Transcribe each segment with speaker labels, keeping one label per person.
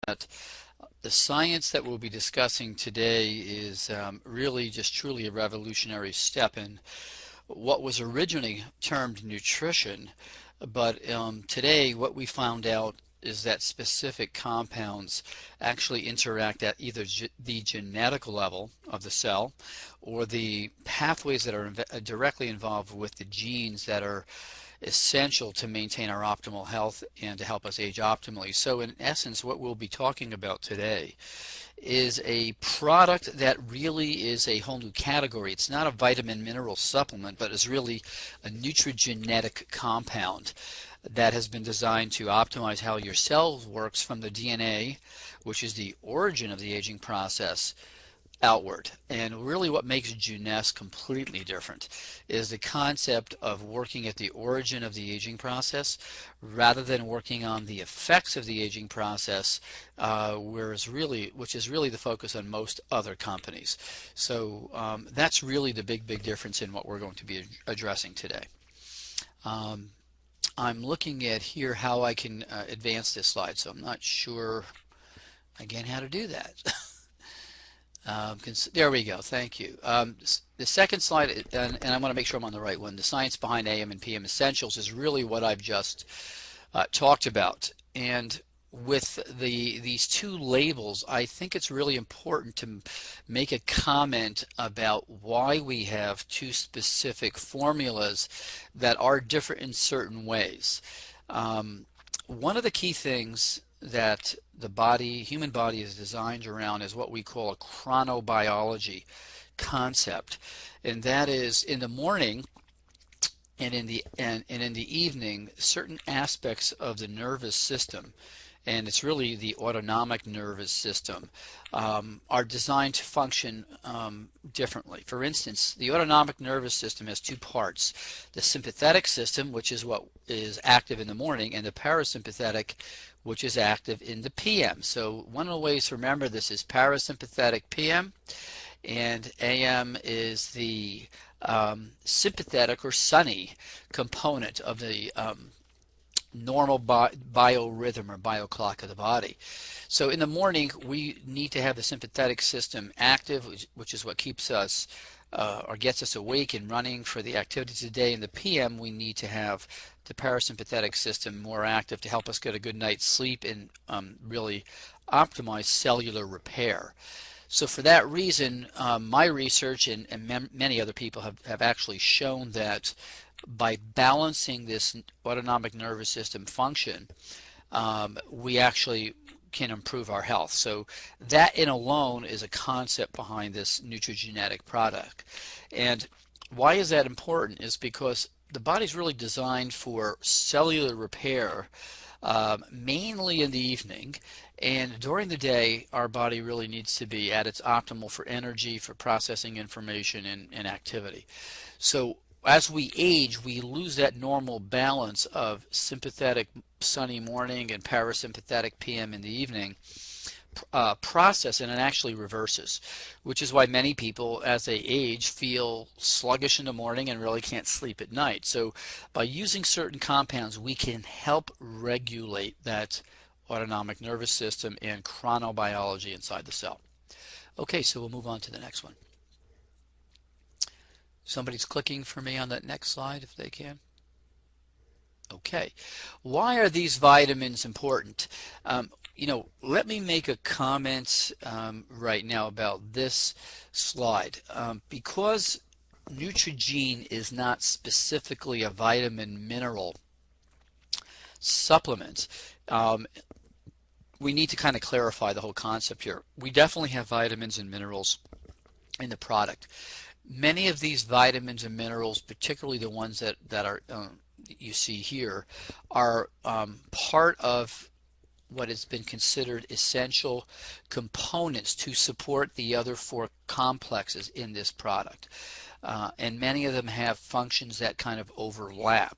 Speaker 1: that the science that we'll be discussing today is really just truly a revolutionary step in what was originally termed nutrition, but today what we found out is that specific compounds actually interact at either the genetic level of the cell or the pathways that are directly involved with the genes that are essential to maintain our optimal health and to help us age optimally. So in essence, what we'll be talking about today is a product that really is a whole new category. It's not a vitamin mineral supplement, but is really a nutrigenetic compound that has been designed to optimize how your cell works from the DNA, which is the origin of the aging process, outward. And really what makes Jeunesse completely different is the concept of working at the origin of the aging process rather than working on the effects of the aging process, which is really the focus on most other companies. So that's really the big difference in what we're going to be addressing today. I'm looking at here how I can advance this slide, so I'm not sure again how to do that. There we go. Thank you. The second slide, and I want to make sure I'm on the right one, the science behind AM and PM essentials is really what I've just talked about. And with these two labels, I think it's really important to make a comment about why we have two specific formulas that are different in certain ways. One of the key things that the human body is designed around is what we call a chronobiology concept, and that is in the morning and in the evening, certain aspects of the nervous system, and it's really the autonomic nervous system, are designed to function differently. For instance, the autonomic nervous system has two parts: the sympathetic system, which is what is active in the morning, and the parasympathetic, which is active in the PM. So one of the ways to remember this is parasympathetic PM, and AM is the sympathetic or sunny component of the normal biorhythm or bioclock of the body. So in the morning we need to have the sympathetic system active, which is what keeps us or gets us awake and running for the activities of the day. In the PM we need to have the parasympathetic system more active to help us get a good night's sleep and really optimize cellular repair. So for that reason, my research and many other people have actually shown that by balancing this autonomic nervous system function, we actually can improve our health. So that in alone is a concept behind this nutrigenetic product. And why is that important is because the body's really designed for cellular repair, mainly in the evening, and during the day our body really needs to be at its optimal for energy, for processing information and activity. So as we age, we lose that normal balance of sympathetic sunny morning and parasympathetic PM in the evening process, and it actually reverses, which is why many people as they age feel sluggish in the morning and really can't sleep at night. So by using certain compounds we can help regulate that autonomic nervous system and chronobiology inside the cell. Okay, so we'll move on to the next one. Somebody's clicking for me on that next slide if they can. Okay, why are these vitamins important? Let me make a comment right now about this slide. Because Neutrogene is not specifically a vitamin mineral supplement, we need to kind of clarify the whole concept here. We definitely have vitamins and minerals in the product. Many of these vitamins and minerals, particularly the ones that are you see here, are part of what has been considered essential components to support the other four complexes in this product. And many of them have functions that kind of overlap.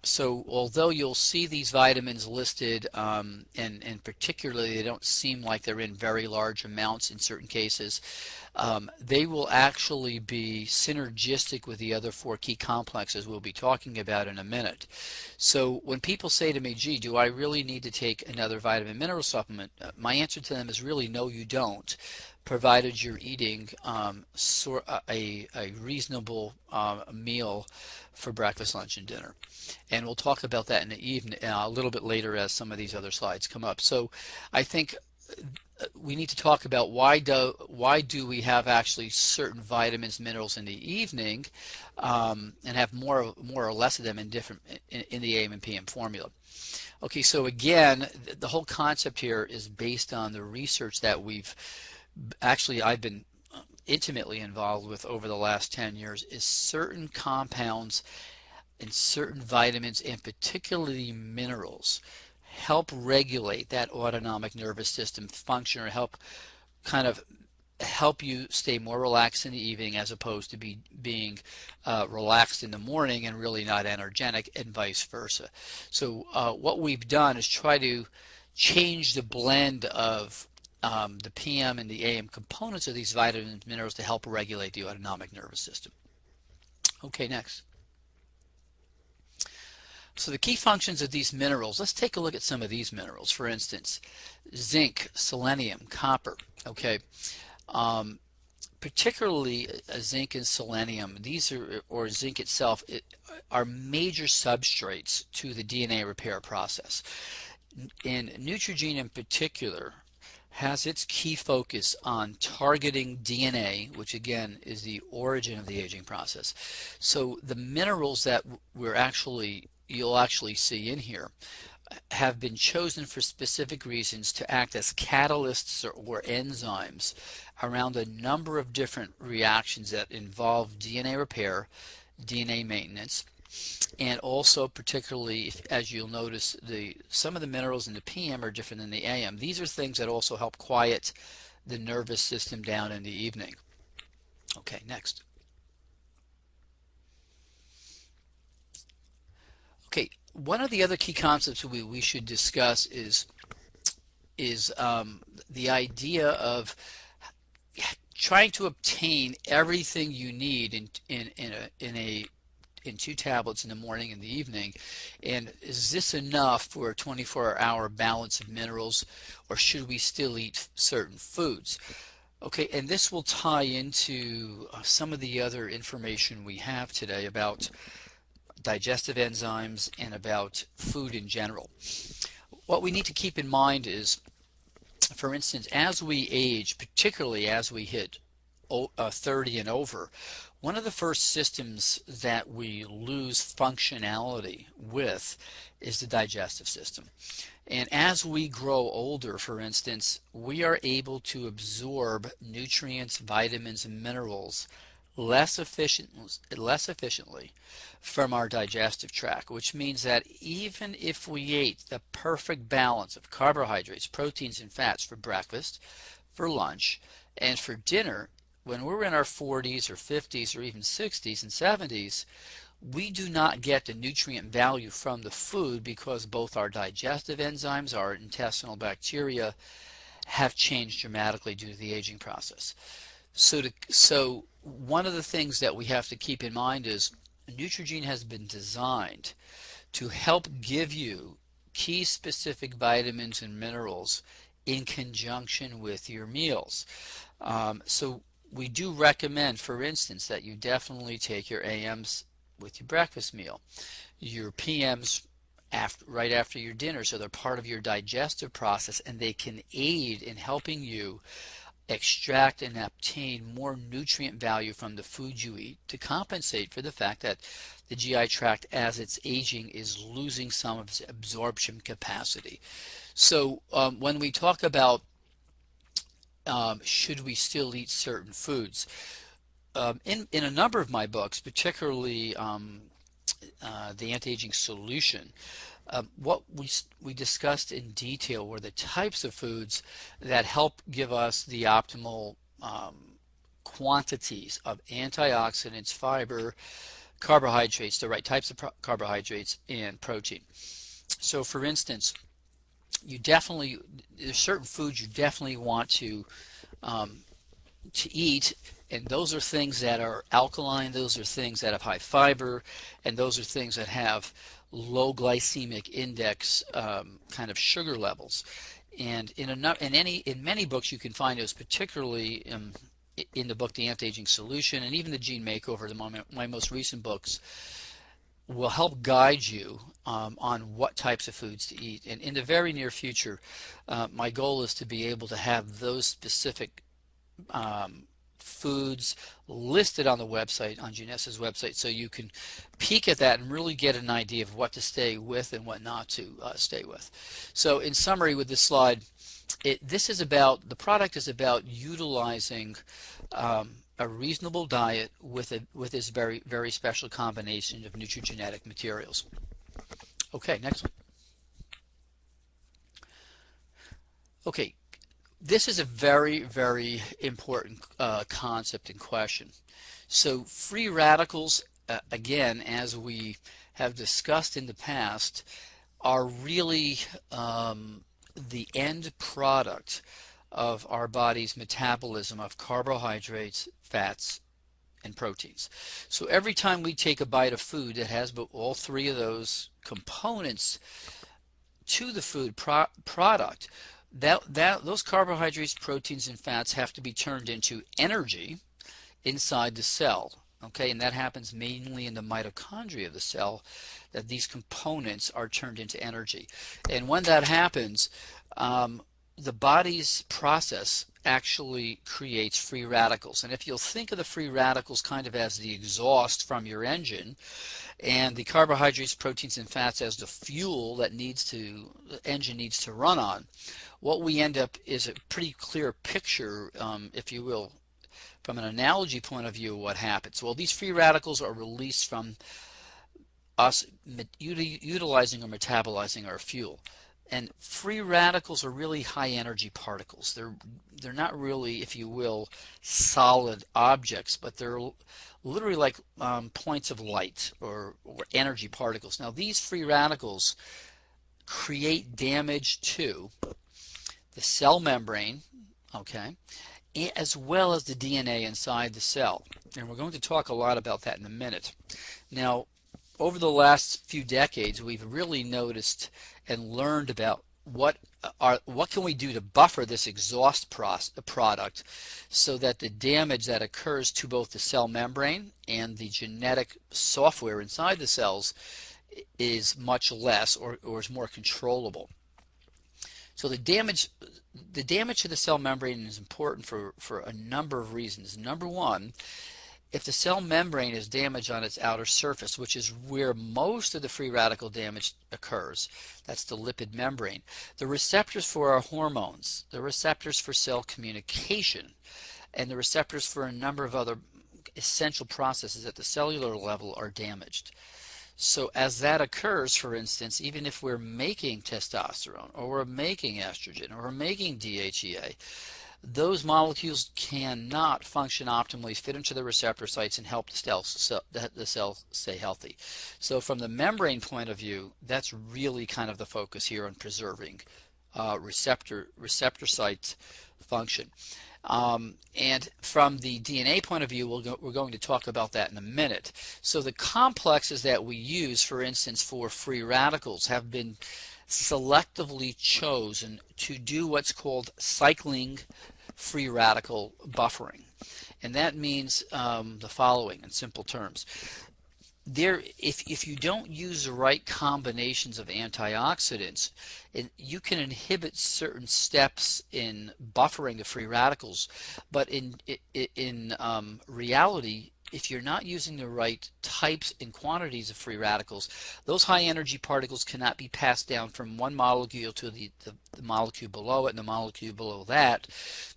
Speaker 1: So although you'll see these vitamins listed, and particularly they don't seem like they're in very large amounts in certain cases, they will actually be synergistic with the other four key complexes we'll be talking about in a minute. So when people say to me, gee, do I really need to take another vitamin mineral supplement? My answer to them is really no, you don't, provided you're eating a reasonable meal for breakfast, lunch, and dinner. And we'll talk about that in the evening a little bit later as some of these other slides come up. So I think we need to talk about why do we have actually certain vitamins, minerals in the evening, and have more or less of them in different in the AM and PM formula. Okay, so again, the whole concept here is based on the research that I've been intimately involved with over the last 10 years, is certain compounds and certain vitamins, and particularly minerals, help regulate that autonomic nervous system function, or help you stay more relaxed in the evening as opposed to being relaxed in the morning and really not energetic, and vice versa. So what we've done is try to change the blend of the PM and the AM components of these vitamins and minerals to help regulate the autonomic nervous system. Okay, next. So the key functions of these minerals, let's take a look at some of these minerals. For instance, zinc, selenium, copper. Okay, particularly zinc and selenium, or zinc itself, are major substrates to the DNA repair process. And Neutrogena in particular has its key focus on targeting DNA, which again is the origin of the aging process. So the minerals that you'll actually see in here have been chosen for specific reasons to act as catalysts or enzymes around a number of different reactions that involve DNA repair, DNA maintenance, and also particularly, as you'll notice, some of the minerals in the PM are different than the AM. These are things that also help quiet the nervous system down in the evening. Okay, next. Okay, one of the other key concepts we should discuss is the idea of trying to obtain everything you need in 2 tablets in the morning and the evening. And is this enough for a 24-hour balance of minerals, or should we still eat certain foods? Okay, and this will tie into some of the other information we have today about digestive enzymes and about food in general. What we need to keep in mind is, for instance, as we age, particularly as we hit 30 and over, one of the first systems that we lose functionality with is the digestive system. And as we grow older, for instance, we are able to absorb nutrients, vitamins, and minerals less efficiently from our digestive tract, which means that even if we ate the perfect balance of carbohydrates, proteins, and fats for breakfast, for lunch, and for dinner, when we're in our 40s or 50s or even 60s and 70s, we do not get the nutrient value from the food because both our digestive enzymes, our intestinal bacteria, have changed dramatically due to the aging process. So one of the things that we have to keep in mind is Neutrogena has been designed to help give you key specific vitamins and minerals in conjunction with your meals. So we do recommend, for instance, that you definitely take your AMs with your breakfast meal, your PMs right after your dinner, so they're part of your digestive process, and they can aid in helping you extract and obtain more nutrient value from the food you eat to compensate for the fact that the GI tract, as it's aging, is losing some of its absorption capacity. So when we talk about should we still eat certain foods, in a number of my books, particularly the Anti-Aging Solution, what we discussed in detail were the types of foods that help give us the optimal quantities of antioxidants, fiber, carbohydrates, the right types of carbohydrates, and protein. So for instance, there's certain foods you definitely want um, to eat, and those are things that are alkaline, those are things that have high fiber, and those are things that have low glycemic index kind of sugar levels. And in many books you can find those, particularly in the book The Anti-Aging Solution, and even the Gene Makeover, my most recent books, will help guide you on what types of foods to eat. And in the very near future, my goal is to be able to have those specific foods listed on the website, on Jeunesse's website, so you can peek at that and really get an idea of what to stay with and what not to stay with. So in summary with this slide, the product is about utilizing a reasonable diet with this very, very special combination of nutrigenetic materials. Okay, next one. Okay, this is a very, very important concept and question. So free radicals, again, as we have discussed in the past, are really the end product of our body's metabolism of carbohydrates, fats, and proteins. So every time we take a bite of food that has all three of those components to the food product, those carbohydrates, proteins, and fats have to be turned into energy inside the cell. Okay, and that happens mainly in the mitochondria of the cell, that these components are turned into energy. And when that happens, the body's process actually creates free radicals. And if you'll think of the free radicals kind of as the exhaust from your engine, and the carbohydrates, proteins, and fats as the fuel that the engine needs to run on, what we end up is a pretty clear picture, if you will, from an analogy point of view, of what happens. Well, these free radicals are released from us utilizing or metabolizing our fuel. And free radicals are really high energy particles. They're not really, if you will, solid objects, but they're literally like points of light or energy particles. Now these free radicals create damage to the cell membrane, okay, as well as the DNA inside the cell. And we're going to talk a lot about that in a minute. Now, over the last few decades, we've really noticed and learned about what can we do to buffer this exhaust product so that the damage that occurs to both the cell membrane and the genetic software inside the cells is much less or is more controllable. So the damage to the cell membrane is important for a number of reasons. Number one, if the cell membrane is damaged on its outer surface, which is where most of the free radical damage occurs, that's the lipid membrane, the receptors for our hormones, the receptors for cell communication, and the receptors for a number of other essential processes at the cellular level are damaged. So as that occurs, for instance, even if we're making testosterone, or we're making estrogen, or we're making DHEA, those molecules cannot function optimally, fit into the receptor sites, and help the cell stay healthy. So from the membrane point of view, that's really kind of the focus here on preserving receptor site function. And from the DNA point of view, we're going to talk about that in a minute. So the complexes that we use, for instance, for free radicals have been selectively chosen to do what's called cycling free radical buffering. And that means the following in simple terms. If you don't use the right combinations of antioxidants, you can inhibit certain steps in buffering the free radicals, but in reality, if you're not using the right types and quantities of free radicals, those high energy particles cannot be passed down from one molecule to the molecule below it and the molecule below that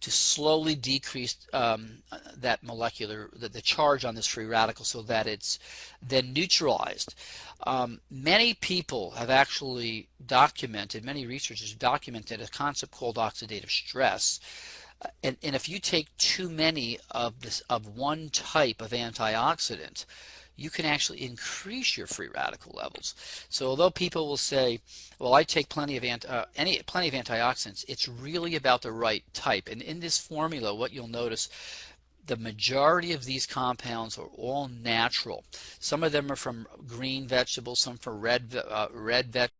Speaker 1: to slowly decrease that the charge on this free radical so that it's then neutralized. Many people have actually documented, many researchers have documented a concept called oxidative stress. And if you take too many of one type of antioxidant, you can actually increase your free radical levels. So although people will say, well, I take plenty of antioxidants, it's really about the right type. And in this formula, what you'll notice, the majority of these compounds are all natural. Some of them are from green vegetables, some from red vegetables.